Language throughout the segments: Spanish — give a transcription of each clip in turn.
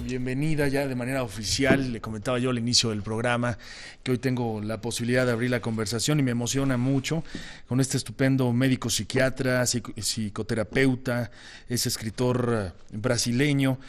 bienvenida ya de manera oficial. Le comentaba yo al inicio del programa que hoy tengo la posibilidad de abrir la conversación y me emociona mucho con este estupendo médico psiquiatra, psicoterapeuta, es escritor brasileño,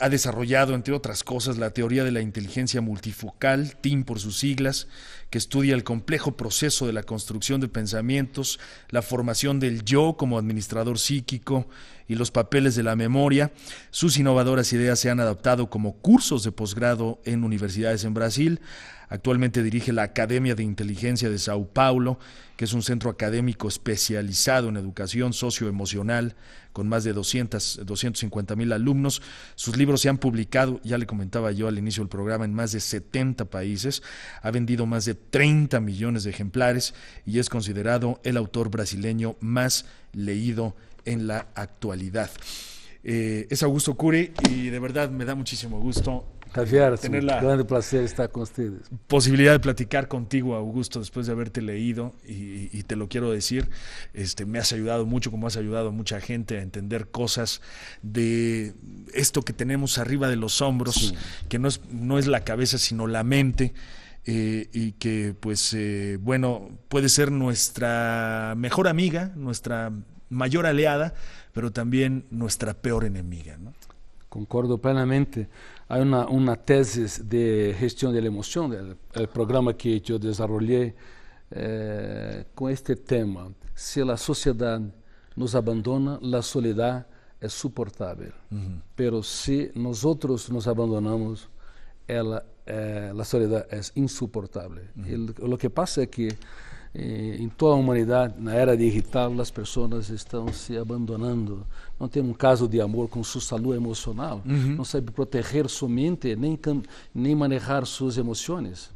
ha desarrollado, entre otras cosas, la teoría de la inteligencia multifocal, TIM por sus siglas, que estudia el complejo proceso de la construcción de pensamientos, la formación del yo como administrador psíquico y los papeles de la memoria. Sus innovadoras ideas se han adaptado como cursos de posgrado en universidades en Brasil. Actualmente dirige la Academia de Inteligencia de Sao Paulo, que es un centro académico especializado en educación socioemocional con más de 250,000 alumnos. Sus libros se han publicado, ya le comentaba yo al inicio del programa, en más de 70 países. Ha vendido más de 30 millones de ejemplares y es considerado el autor brasileño más leído en la actualidad. Es Augusto Cury y de verdad me da muchísimo gusto Javier, tener un grande placer estar con ustedes. Posibilidad de platicar contigo, Augusto, después de haberte leído y te lo quiero decir, me has ayudado mucho, como has ayudado a mucha gente a entender cosas de esto que tenemos arriba de los hombros, sí, que no es la cabeza sino la mente. Y que pues bueno, puede ser nuestra mejor amiga, nuestra mayor aliada, pero también nuestra peor enemiga, ¿no? Concordo plenamente. Hay una tesis de gestión de la emoción, el programa que yo desarrollé con este tema. Si la sociedad nos abandona, la soledad es soportable. Pero si nosotros nos abandonamos, la soledad es insoportable. Lo que pasa es que em toda a humanidade, na era digital, as pessoas estão se abandonando. Não tem um caso de amor com sua saúde emocional. Não sabe proteger sua mente, nem manejar suas emoções.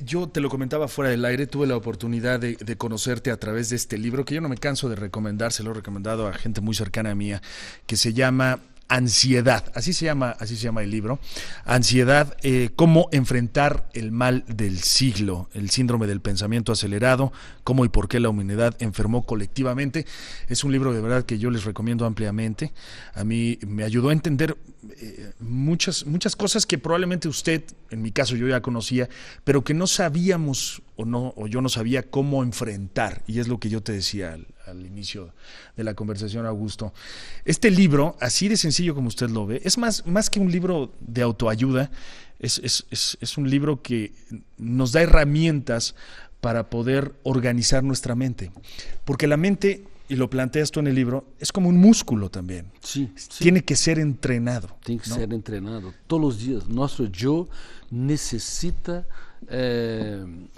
Yo te lo comentaba fuera del aire, tuve la oportunidad de conocerte a través de este libro, que yo no me canso de recomendar, se lo he recomendado a gente muy cercana a mía, que se llama Ansiedad, así se llama el libro. Ansiedad, cómo enfrentar el mal del siglo, el síndrome del pensamiento acelerado, cómo y por qué la humanidad enfermó colectivamente. Es un libro de verdad que yo les recomiendo ampliamente. A mí me ayudó a entender muchas cosas que probablemente usted, en mi caso yo ya conocía, pero que no sabíamos o yo no sabía cómo enfrentar, y es lo que yo te decía al inicio de la conversación, Augusto. Este libro, así de sencillo como usted lo ve, es más que un libro de autoayuda, es un libro que nos da herramientas para poder organizar nuestra mente, porque la mente, y lo planteas tú en el libro, es como un músculo también. Sí. Tiene que ser entrenado. Tiene que ser entrenado todos los días. Nuestro yo necesita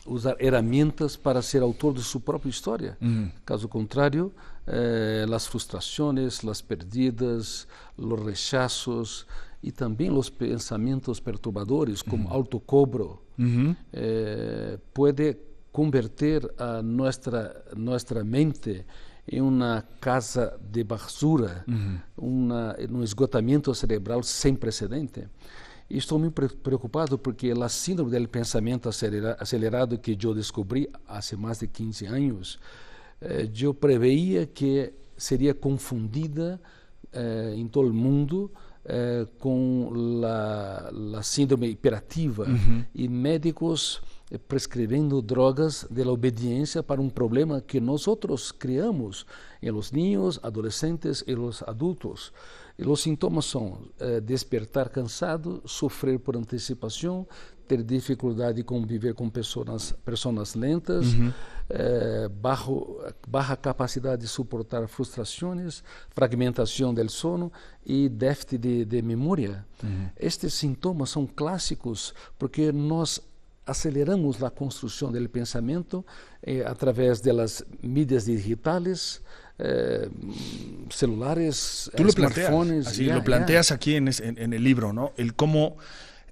usar herramientas para ser autor de su propia historia. Caso contrario, las frustraciones, las perdidas, los rechazos y también los pensamientos perturbadores como autocobro puede convertir a nuestra mente em uma casa de basura, um esgotamento cerebral sem precedente. E estou muito preocupado porque a síndrome do pensamento acelerado que eu descobri há mais de 15 anos, eu preveia que seria confundida em todo o mundo com a síndrome hiperativa e médicos prescrevendo drogas de la obediencia para un problema que nosotros creamos en los niños, adolescentes y los adultos. Y los síntomas son despertar cansado, sufrir por anticipación, ter dificuldade de conviver com pessoas lentas, baja capacidade de suportar frustrações, fragmentação do sono e déficit de memória. Estes sintomas são clássicos porque nós aceleramos a construção do pensamento através das mídias digitais, celulares, smartphones. Así lo planteas aquí en el libro, ¿no? El cómo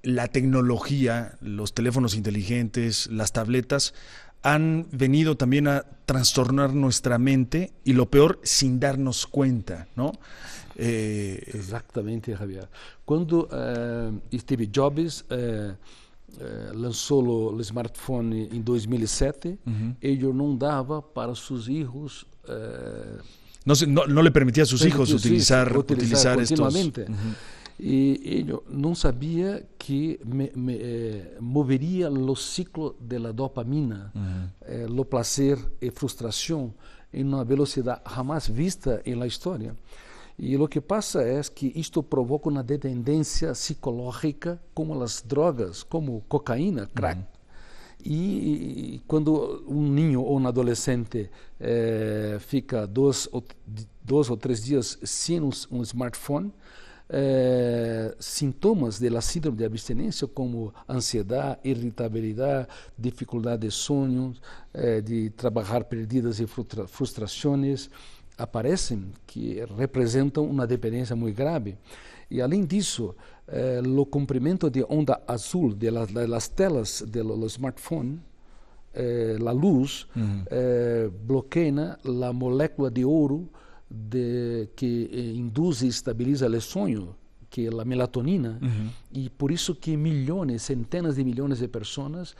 la tecnología, los teléfonos inteligentes, las tabletas han venido también a trastornar nuestra mente y lo peor sin darnos cuenta, ¿no? Exatamente, Javier. Quando Steve Jobs lançou o smartphone em 2007, ele não dava para seus filhos no le permitía a sus hijos utilizar continuamente. estos. E eu não sabia que moveria o ciclo da dopamina, o prazer e frustração em uma velocidade jamais vista na história. E o que passa é que isto provoca uma dependência psicológica, como as drogas, como cocaína, crack. E quando um ninho ou um adolescente fica 2 ou 3 dias sem um smartphone, sintomas da síndrome de abstinência como ansiedade, irritabilidade, dificuldade de sonho, de trabalhar perdidas e frustrações aparecem, que representam uma dependência muito grave. E além disso, o comprimento de onda azul das telas do smartphone, a luz, bloqueia a molécula de ouro que induz e estabiliza o sonho, que é a melatonina, e por isso que milhões, centenas de milhões de pessoas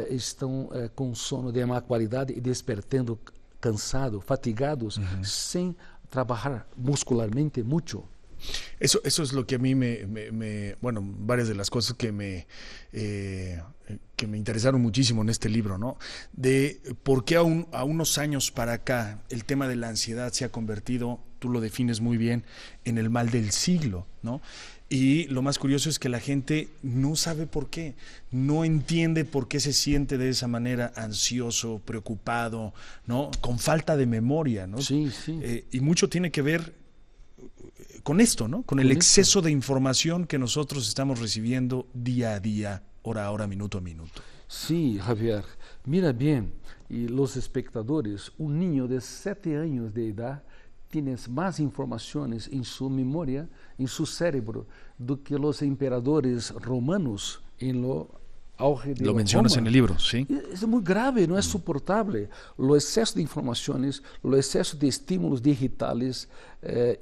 estão com sono de má qualidade e despertando cansados, fatigados, sem trabalhar muscularmente muito. Eso es lo que a mí bueno, varias de las cosas que me interesaron muchísimo en este libro, ¿no? De por qué a unos años para acá el tema de la ansiedad se ha convertido, tú lo defines muy bien, en el mal del siglo, ¿no? Y lo más curioso es que la gente no sabe por qué, no entiende por qué se siente de esa manera ansioso, preocupado, ¿no? Con falta de memoria, ¿no? Sí, sí. Y mucho tiene que ver con esto, ¿no? Con el exceso de información que nosotros estamos recibiendo día a día, hora a hora, minuto a minuto. Sí, Javier. Mira bien, y los espectadores, un niño de 7 años de edad tiene más informaciones en su memoria, en su cerebro, do que los emperadores romanos en lo auge de Lo mencionas Roma. en el libro, sí. É muito grave, não é suportável. O excesso de informações, o excesso de estímulos digitais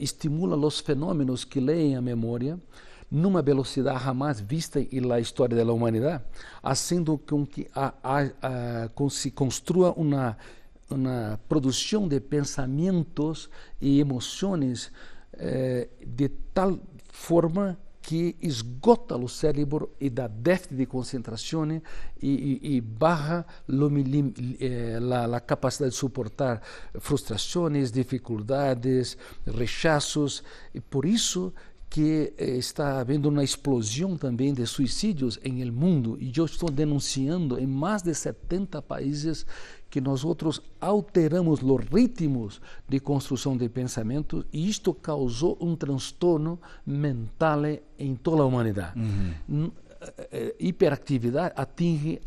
estimula os fenômenos que leem a memória numa velocidade jamais vista na história da humanidade, fazendo com que se construa uma produção de pensamentos e emoções de tal forma que esgota o cérebro e dá déficit de concentração e barra a capacidade de suportar frustrações, dificuldades, rechaços. E por isso que está havendo uma explosão também de suicídios em el mundo. E eu estou denunciando em mais de 70 países que nós outros alteramos os ritmos de construção de pensamento e isto causou um transtorno mental em toda a humanidade. Hiperatividade atinge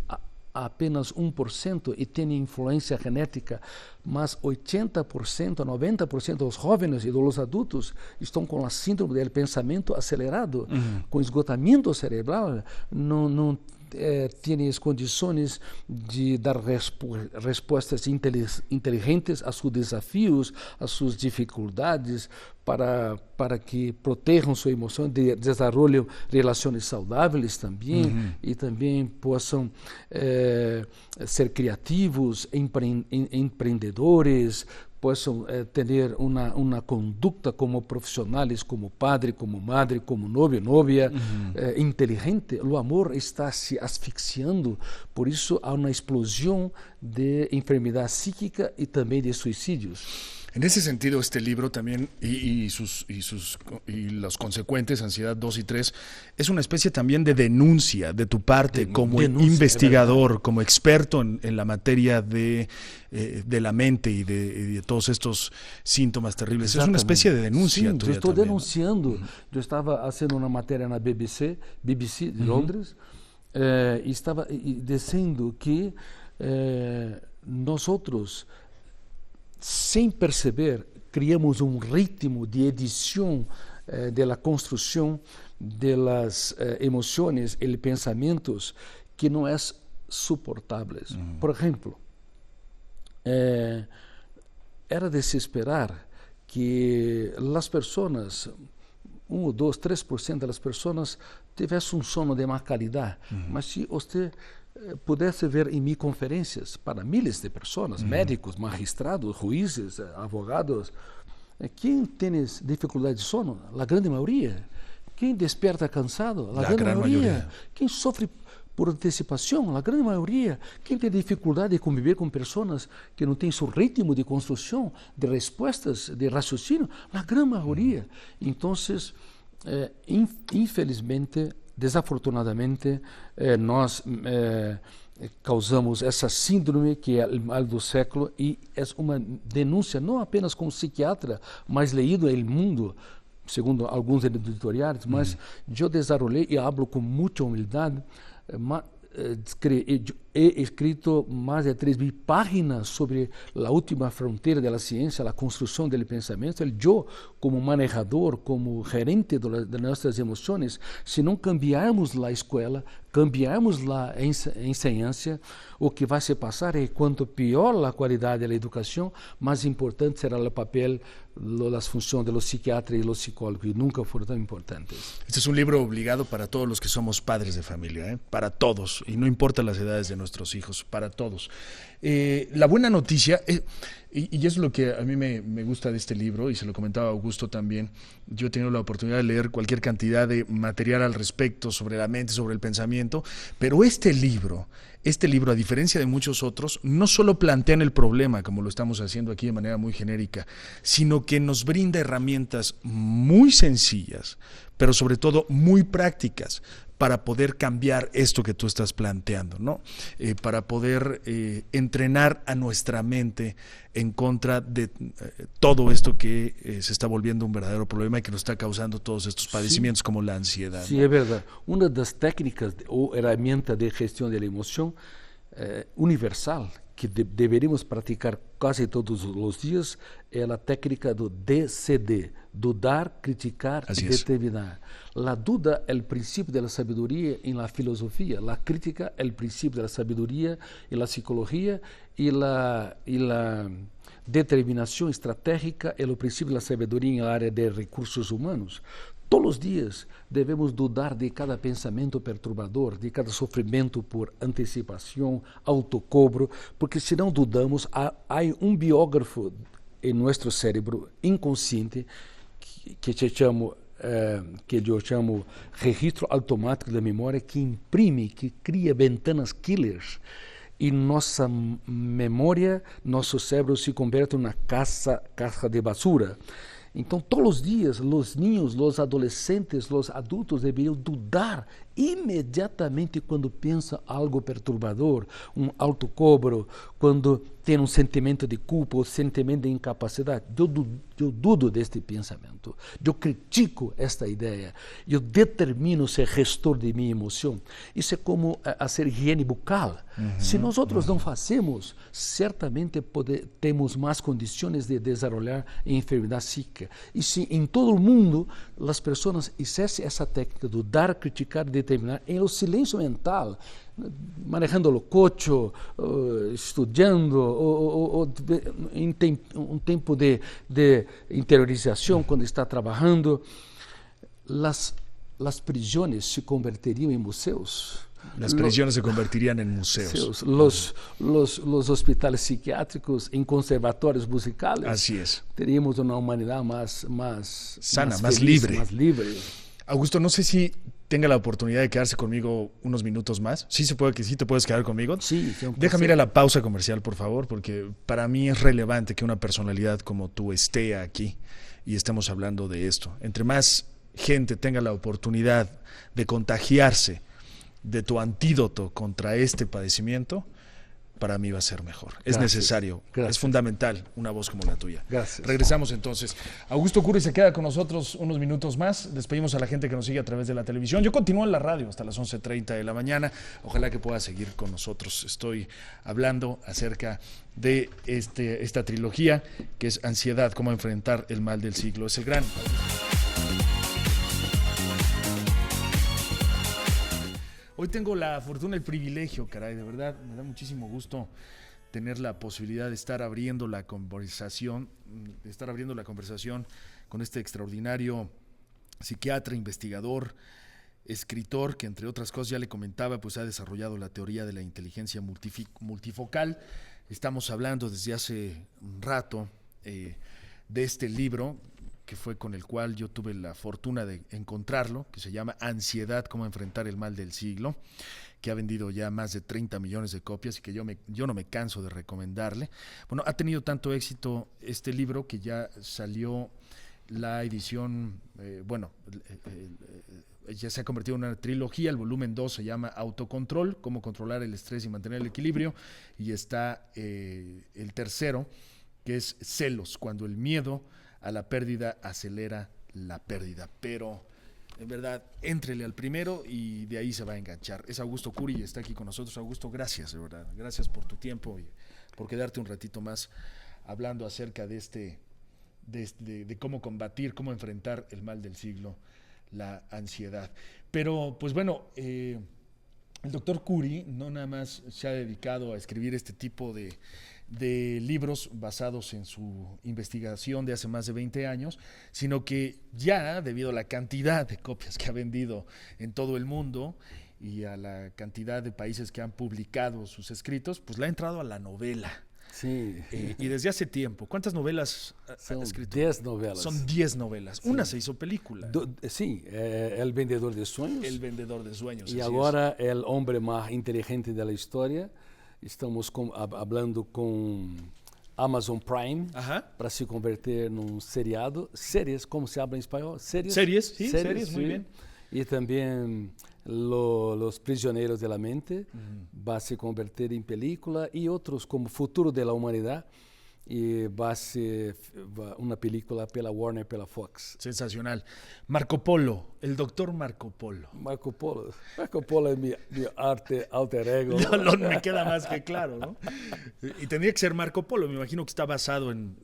apenas 1% e tem influência genética, mas 80% a 90% dos jovens e dos adultos estão com a síndrome do pensamento acelerado, com esgotamento cerebral, não tienes condições de dar respostas inteligentes a seus desafios, a suas dificuldades, para que protejam sua emoção, desenvolvam relações saudáveis também, e também possam ser criativos, empreendedores, possam ter uma conduta como profissionais, como padre, como madre, como novio, novia, inteligente. O amor está se asfixiando, por isso há uma explosão de enfermidade psíquica e também de suicídios. En ese sentido, este libro también y los consecuentes, Ansiedad 2 y 3, es una especie también de denuncia de tu parte como investigador, como experto en la materia de la mente y de todos estos síntomas terribles. Es una especie de denuncia. Sim, eu estou denunciando. Eu estava fazendo uma matéria na BBC de Londres, e estava dizendo que nós outros, sem perceber, criamos um ritmo de edição da construção das emoções e pensamentos que não é suportável. Por exemplo, era de se esperar que as pessoas, 1, 2, 3% das pessoas tivessem um sono de má qualidade, mas se você pudesse ver em minhas conferências para milhares de pessoas, médicos, magistrados, juízes, advogados, quem tem dificuldade de sono? A grande maioria. ¿Quién despierta cansado? La gran mayoría. ¿Quién sufre por antecipação? A grande maioria. Quem tem dificuldade de conviver com pessoas que não têm seu ritmo de construção, de respostas, de raciocínio? A grande maioria. Então, infelizmente, desafortunadamente, nós causamos essa síndrome que é o mal do século e é uma denúncia não apenas como psiquiatra, mas leído no mundo, segundo alguns editoriais, mas eu desenvolvi e hablo com muita humildade. He escrito más de 3.000 páginas sobre la última frontera de la ciencia, la construcción del pensamiento. El yo, como manejador, como gerente de nuestras emociones, si no cambiarmos la escuela, cambiarmos la enseñanza, o que vai se passar é quanto pior a qualidade da educação, mais importante será o papel, as funções dos psiquiatras e dos psicólogos, e nunca foram tão importantes. Este es un libro obligado para todos los que somos padres de familia, ¿eh? Para todos, y no importa las edades de nuestros hijos, para todos. La buena noticia, y es lo que a mí me gusta de este libro, y se lo comentaba Augusto también, yo he tenido la oportunidad de leer cualquier cantidad de material al respecto, sobre la mente, sobre el pensamiento, pero este libro, a diferencia de muchos otros, no solo plantean el problema, como lo estamos haciendo aquí de manera muy genérica, sino que nos brinda herramientas muy sencillas, pero sobre todo muy prácticas, para poder cambiar esto que tú estás planteando, ¿no? Para poder entrenar a nuestra mente en contra de todo esto que se está volviendo un verdadero problema y que nos está causando todos estos padecimientos, como la ansiedad. Sí, ¿no? es verdad. Una de las técnicas o herramientas de gestión de la emoción universal que deveríamos praticar quase todos os dias é a técnica do DCD, dudar, criticar e determinar. A duda é o princípio da sabedoria em la filosofia, a crítica é o princípio da sabedoria em la psicologia e a determinação estratégica é o princípio da sabedoria em área de recursos humanos. Todos os dias devemos dudar de cada pensamento perturbador, de cada sofrimento por antecipação, autocobro, porque se não dudamos, há um biógrafo em nosso cérebro inconsciente que eu chamo registro automático da memória, que imprime, que cria ventanas killers. E nossa memória, nosso cérebro se converte em uma caixa de basura. Então, todos os dias, os ninhos, os adolescentes, os adultos deveriam dudar imediatamente quando pensam algo perturbador, um autocobro, quando tem um sentimento de culpa ou sentimento de incapacidade. Eu dudo deste pensamento, eu critico esta ideia, eu determino ser gestor de minha emoção. Isso é como fazer higiene bucal. Se nós outros não fazemos, certamente temos mais condições de desenvolver enfermidade psíquica. E se em todo o mundo as pessoas fizessem essa técnica de dar, criticar, determinar, em o silêncio mental, manejando o coche, estudando, ou em um tempo de interiorização, quando está trabalhando, as prisões se converteriam em museus. Las prisiones se convertirían en museos. Los hospitales psiquiátricos en conservatorios musicales. Así es. Teríamos una humanidad más sana, más feliz, libre. Más libre. Augusto, no sé si tenga la oportunidad de quedarse conmigo unos minutos más. ¿Sí se puede que sí te puedes quedar conmigo? Sí. Déjame ir a la pausa comercial, por favor, porque para mí es relevante que una personalidad como tú esté aquí y estemos hablando de esto. Entre más gente tenga la oportunidad de contagiarse de tu antídoto contra este padecimiento, para mí va a ser mejor. Es necesario, es fundamental una voz como la tuya. Gracias. Regresamos entonces. Augusto Curri se queda con nosotros unos minutos más. Despedimos a la gente que nos sigue a través de la televisión. Yo continúo en la radio hasta las 11:30 de la mañana. Ojalá que pueda seguir con nosotros. Estoy hablando acerca de esta trilogía que es Ansiedad, cómo enfrentar el mal del siglo. Es el gran... Hoy tengo la fortuna, el privilegio, caray, de verdad, me da muchísimo gusto tener la posibilidad de estar abriendo la conversación, con este extraordinario psiquiatra, investigador, escritor, que entre otras cosas ya le comentaba, pues ha desarrollado la teoría de la inteligencia multifocal. Estamos hablando desde hace un rato de este libro, que fue con el cual yo tuve la fortuna de encontrarlo, que se llama Ansiedad, cómo enfrentar el mal del siglo, que ha vendido ya más de 30 millones de copias y que yo no me canso de recomendarle. Bueno, ha tenido tanto éxito este libro que ya salió la edición, ya se ha convertido en una trilogía. El volumen 2 se llama Autocontrol, cómo controlar el estrés y mantener el equilibrio, y está el tercero, que es Celos, cuando el miedo a la pérdida acelera la pérdida. Pero en verdad, éntrele al primero y de ahí se va a enganchar. Es Augusto Curi y está aquí con nosotros. Augusto, gracias, de verdad. Gracias por tu tiempo y por quedarte un ratito más hablando acerca de cómo combatir, cómo enfrentar el mal del siglo, la ansiedad. Pero, pues bueno, el doctor Curi no nada más se ha dedicado a escribir este tipo de libros basados en su investigación de hace más de 20 años, sino que ya, debido a la cantidad de copias que ha vendido en todo el mundo y a la cantidad de países que han publicado sus escritos, pues le ha entrado a la novela. Sí. Y desde hace tiempo. ¿Cuántas novelas ha escrito? 10 novelas. Son 10 novelas. Sí. Una se hizo película. Sí, El Vendedor de Sueños. El Vendedor de Sueños. Y ahora El Hombre Más Inteligente de la Historia. Estamos hablando con Amazon Prime para se convertir num seriado. Series, como se habla en español? Series, sí, series, muy bien. Y también Los Prisioneros de la Mente va a se convertir en película, y otros como Futuro de la Humanidad, y va a ser una película pela Warner, pela Fox. Sensacional. Marco Polo, el doctor Marco Polo. Marco Polo es mi alter ego. Me queda más que claro, ¿no? Y tendría que ser Marco Polo, me imagino que está basado en...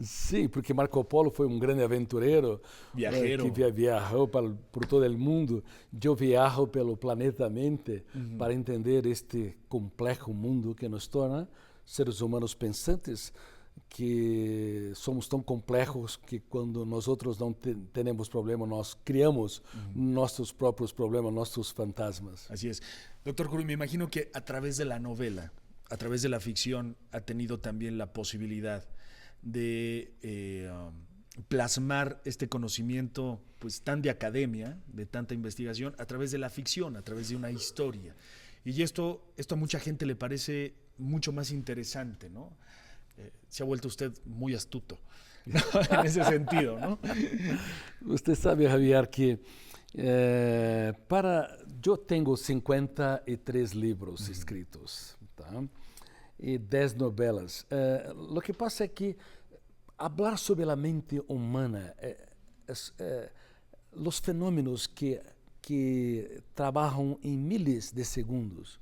Sí, porque Marco Polo fue un gran aventurero, viajero, que viajó por todo el mundo. Yo viajo pelo planeta Mente para entender este complejo mundo que nos torna seres humanos pensantes, que somos tão complejos que quando nós outros não temos problema, nós criamos nossos próprios problemas, nossos fantasmas. Así es. Doctor Curi, me imagino que a través de la novela, a través de la ficción, ha tenido también la posibilidad de plasmar este conocimiento pues tan de academia, de tanta investigación, a través de la ficción, a través de una historia. Y esto a mucha gente le parece mucho más interesante, ¿no? Se ha vuelto usted muy astuto, ¿no? En ese sentido, ¿no? Usted sabe, Javier, que yo tengo 53 libros escritos, ¿tá? Y 10 novelas. Lo que pasa es que hablar sobre la mente humana, los fenómenos que trabajan en miles de segundos,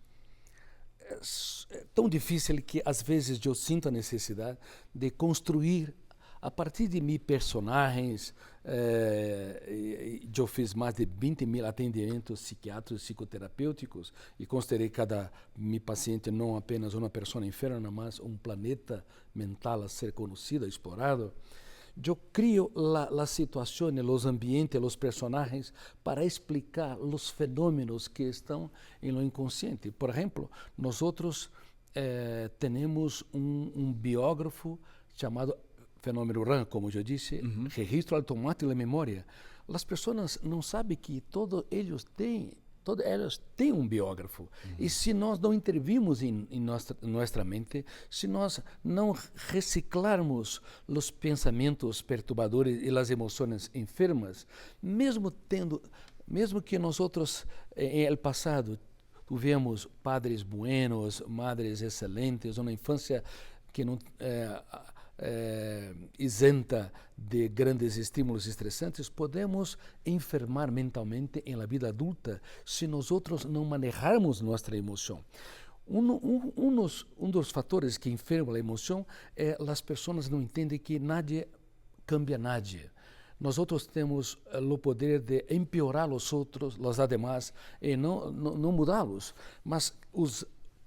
é tão difícil que às vezes eu sinto a necessidade de construir a partir de mim personagens. Eu fiz mais de 20 mil atendimentos psiquiátricos, psicoterapêuticos, e considerei cada meu paciente não apenas uma pessoa enferma, mas um planeta mental a ser conhecido, explorado. Eu crio as situações, os ambientes, os personagens para explicar os fenômenos que estão em lo inconsciente. Por exemplo, nós temos um biógrafo chamado fenômeno RAM, como eu disse, registro automático da memória. As pessoas não sabem que todos eles têm um biógrafo. E se nós não intervirmos em nossa mente, se nós não reciclarmos os pensamentos perturbadores e as emoções enfermas, mesmo que nós no passado tivemos padres buenos, madres excelentes, uma infância que não isenta de grandes estímulos estressantes, podemos enfermar mentalmente em la vida adulta se nós não manejarmos nossa emoção. Um dos fatores que enferma a emoção é as pessoas não entendem que nadie cambia nadie. Nós temos o poder de empeorar os outros, os demais, e não mudá-los, mas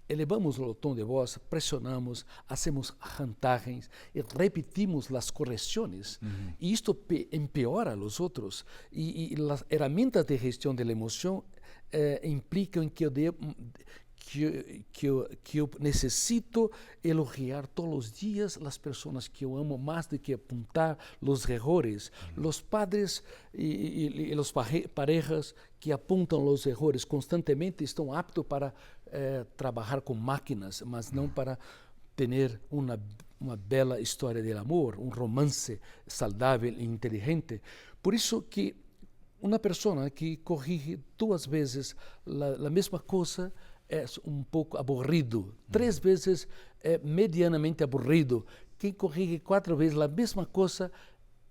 elevamos o tom de voz, pressionamos, hacemos chantagens e repetimos as correções. E isto empeora os outros. E as ferramentas de gestão da emoção implicam que que eu necessito elogiar todos os dias as pessoas que eu amo mais do que apontar os erros. Os padres e as parejas que apontam os erros constantemente estão aptos para trabalhar com máquinas, mas não para ter uma bela história de amor, um romance saudável e inteligente. Por isso que uma pessoa que corrige 2 vezes a mesma coisa é um pouco aburrido. 3 vezes é medianamente aburrido. Quem corrige 4 vezes a mesma coisa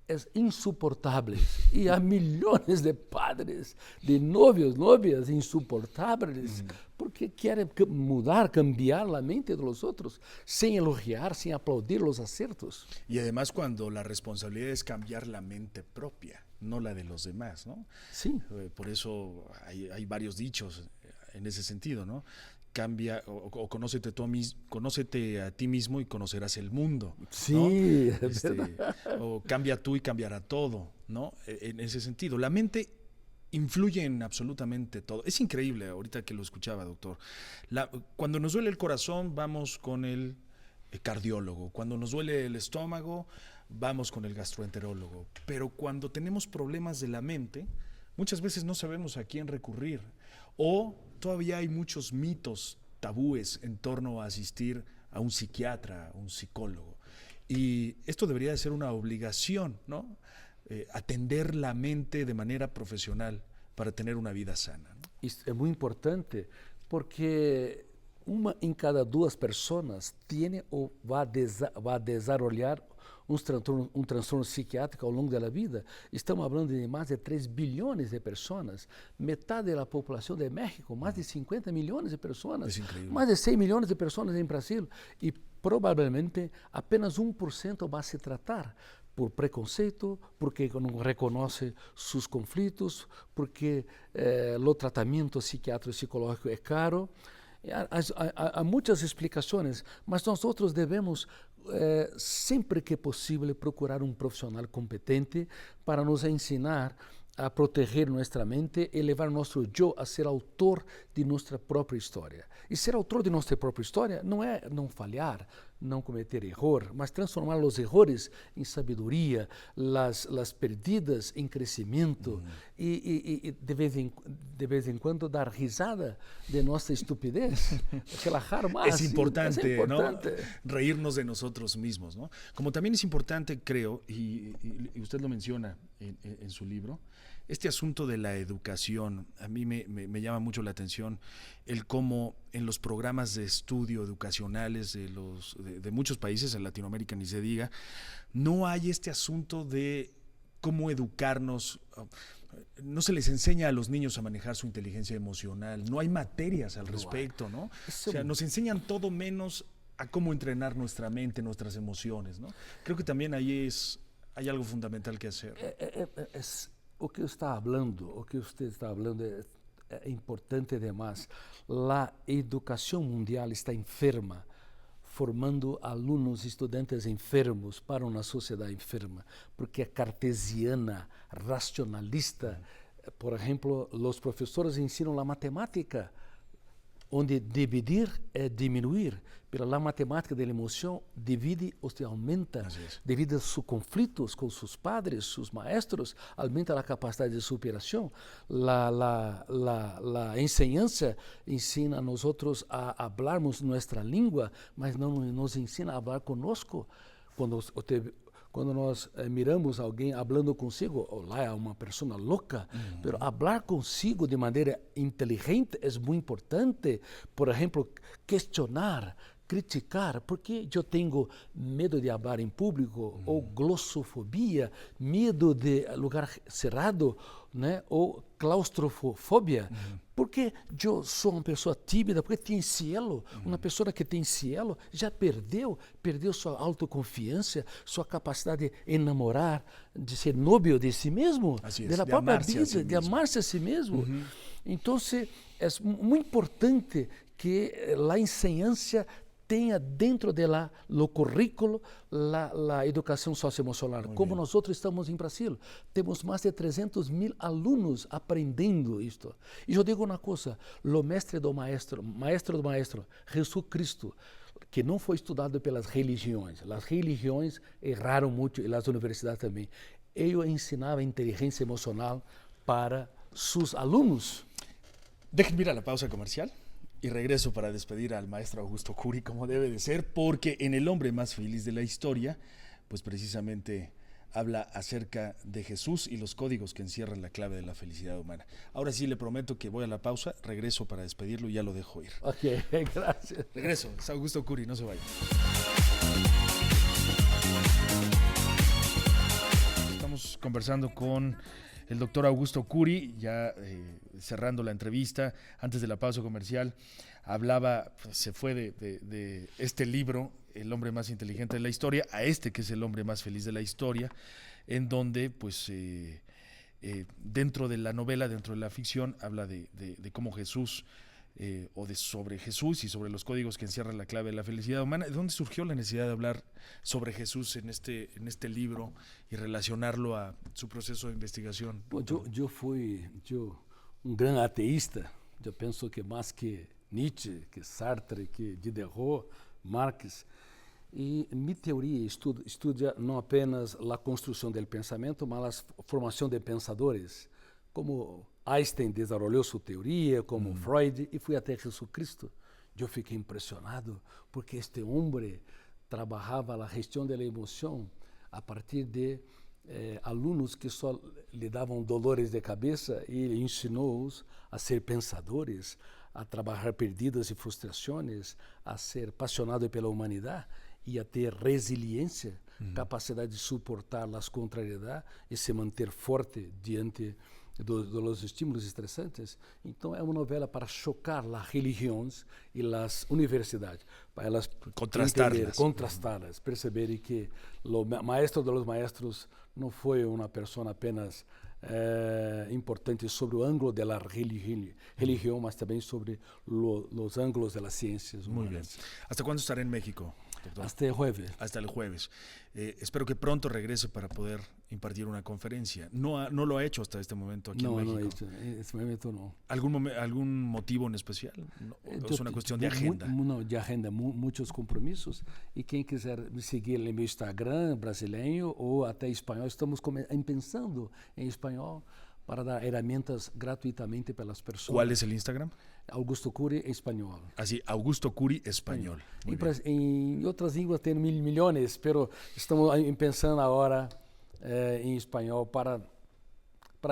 é insuportável. E há milhões de padres, de novias insuportáveis, porque querem mudar, cambiar a mente dos outros, sem elogiar, sem aplaudir os acertos. Y además cuando la responsabilidad es cambiar la mente propia, no la de los demás, ¿no? Sí. Por eso hay varios dichos en ese sentido, ¿no? Cambia o conócete a ti mismo y conocerás el mundo, ¿no? Sí, o cambia tú y cambiará todo, ¿no? En ese sentido, la mente influye en absolutamente todo. Es increíble ahorita que lo escuchaba, doctor. Cuando nos duele el corazón, vamos con el cardiólogo. Cuando nos duele el estómago, vamos con el gastroenterólogo. Pero cuando tenemos problemas de la mente, muchas veces no sabemos a quién recurrir. O todavía hay muchos mitos, tabúes en torno a asistir a un psiquiatra, a un psicólogo. Y esto debería de ser una obligación, ¿no? Atender la mente de manera profesional para tener una vida sana, ¿no? Isso é muito importante porque uma em cada 2 pessoas tem ou vai desenvolver um transtorno psiquiátrico ao longo da vida. Estamos falando de mais de 3 bilhões de pessoas, metade da população de México, mais de 50 milhões de pessoas, mais de 6 milhões de pessoas em Brasil, e provavelmente apenas 1% vai se tratar por preconceito, porque não reconhece seus conflitos, porque o tratamento psiquiátrico e psicológico é caro. Há muitas explicações, mas nós outros devemos, sempre que possível, procurar um profissional competente para nos ensinar a proteger nossa mente e levar nosso eu a ser autor de nossa própria história. E ser autor de nossa própria história não é não falhar, não cometer erro, mas transformar os erros em sabedoria, as perdidas em crescimento e de vez em quando dar risada de nossa estupidez, relajar más. Es importante, ¿no? Reírnos de nosotros mismos, ¿no? Como también es importante, creo, y usted lo menciona en su libro, este asunto de la educación. A mí me llama mucho la atención el cómo en los programas de estudio educacionales de muchos países, en Latinoamérica ni se diga, no hay este asunto de cómo educarnos. No se les enseña a los niños a manejar su inteligencia emocional, no hay materias al respecto, ¿no? O sea, nos enseñan todo menos a cómo entrenar nuestra mente, nuestras emociones, ¿no? Creo que también ahí hay algo fundamental que hacer. O que usted está hablando é importante demais. A educação mundial está enferma, formando alunos, estudantes enfermos para uma sociedade enferma, porque é cartesiana, racionalista. Por exemplo, os professores ensinam a matemática, onde dividir é diminuir, pero a matemática da emoção divide ou se aumenta, devido a seus conflitos com seus padres, seus maestros, aumenta a capacidade de superação. A enseñança ensina a nós outros a falarmos nossa língua, mas não nos ensina a falar conosco. Quando nós miramos alguém falando consigo, lá é uma pessoa louca, mas falar consigo de maneira inteligente é muito importante. Por exemplo, questionar, criticar, porque eu tenho medo de falar em público, ou glossofobia, medo de lugar cerrado, né? Ou claustrofobia. Porque eu sou uma pessoa tímida, porque tem cielo. Uma pessoa que tem cielo já perdeu sua autoconfiança, sua capacidade de enamorar, de ser novio de si mesmo, da própria vida, de amar-se a si mesmo. Então, é muito importante que a enseñança tenha dentro do currículo a educação socioemocional. Como nós estamos em Brasil, temos mais de 300.000 alunos aprendendo isto. E eu digo uma coisa, o mestre do maestro, Jesus Cristo, que não foi estudado pelas religiões. As religiões erraram muito, e as universidades também. Ele ensinava inteligência emocional para sus alunos. Déjenme ir a la pausa comercial y regreso para despedir al maestro Augusto Curi como debe de ser, porque en El hombre más feliz de la historia, pues precisamente habla acerca de Jesús y los códigos que encierran la clave de la felicidad humana. Ahora sí le prometo que voy a la pausa, regreso para despedirlo y ya lo dejo ir. Ok, gracias. Regreso, es Augusto Curi, no se vayan. Estamos conversando con el doctor Augusto Curi, ya cerrando la entrevista, antes de la pausa comercial, hablaba, se fue de este libro, El hombre más inteligente de la historia, a este que es El hombre más feliz de la historia, en donde, pues, dentro de la novela, dentro de la ficción, habla de cómo Jesús, sobre Jesús y sobre los códigos que encierran la clave de la felicidad humana. ¿De dónde surgió la necesidad de hablar sobre Jesús en este libro y relacionarlo a su proceso de investigación? Yo fui un gran ateísta. Yo pienso que más que Nietzsche, que Sartre, que Diderot, Marx. E minha teoria estuda não apenas a construção do pensamento, mas a formação de pensadores, como Einstein desenvolveu sua teoria, como Freud, e fui até Jesus Cristo. Eu fiquei impressionado porque este homem trabalhava a gestão da emoção a partir de alunos que só lhe davam dolores de cabeça, e ele ensinou-os a ser pensadores, a trabalhar perdidas e frustrações, a ser apaixonado pela humanidade e a ter resiliência, capacidade de suportar as contrariedades e se manter forte diante dos estímulos estressantes. Então é uma novela para chocar as religiões e as universidades, para elas contrastá-las, perceberem que o maestro dos maestros não foi uma pessoa apenas importante sobre o ângulo da religião, mas também sobre os ângulos das ciências humanas. Muy bien. ¿Hasta cuándo estará en México, doctor? Hasta el jueves. Hasta el jueves. Espero que pronto regrese para poder impartir una conferencia. No lo ha hecho hasta este momento aquí en México. No, en este momento no. ¿Algún motivo en especial? ¿No? ¿Es una cuestión de agenda? No, de agenda, muchos compromissos. Y quien quiser me seguir en mi Instagram brasileño o até espanhol, estamos pensando en español para dar herramientas gratuitamente para las personas. ¿Cuál es el Instagram? Augusto Curi Español. Así, Augusto Curi Español. Em outras línguas tem milhões, pero estamos pensando agora em espanhol para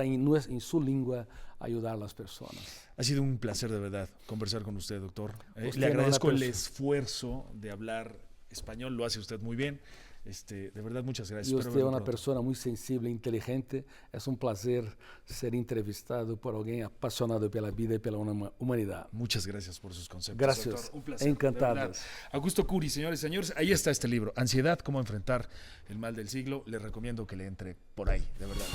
en su lengua ayudar a las personas. Ha sido un placer de verdad conversar con usted, doctor. Le agradezco el esfuerzo de hablar español, lo hace usted muy bien. De verdad, muchas gracias. Y usted es una persona muy sensible, inteligente. Es un placer ser entrevistado por alguien apasionado por la vida y por la humanidad. Muchas gracias por sus conceptos. Gracias. Doctor. Un placer. Encantados. Augusto Curi, señores y señores, ahí está este libro, Ansiedad, cómo enfrentar el mal del siglo. Les recomiendo que le entre por ahí, de verdad.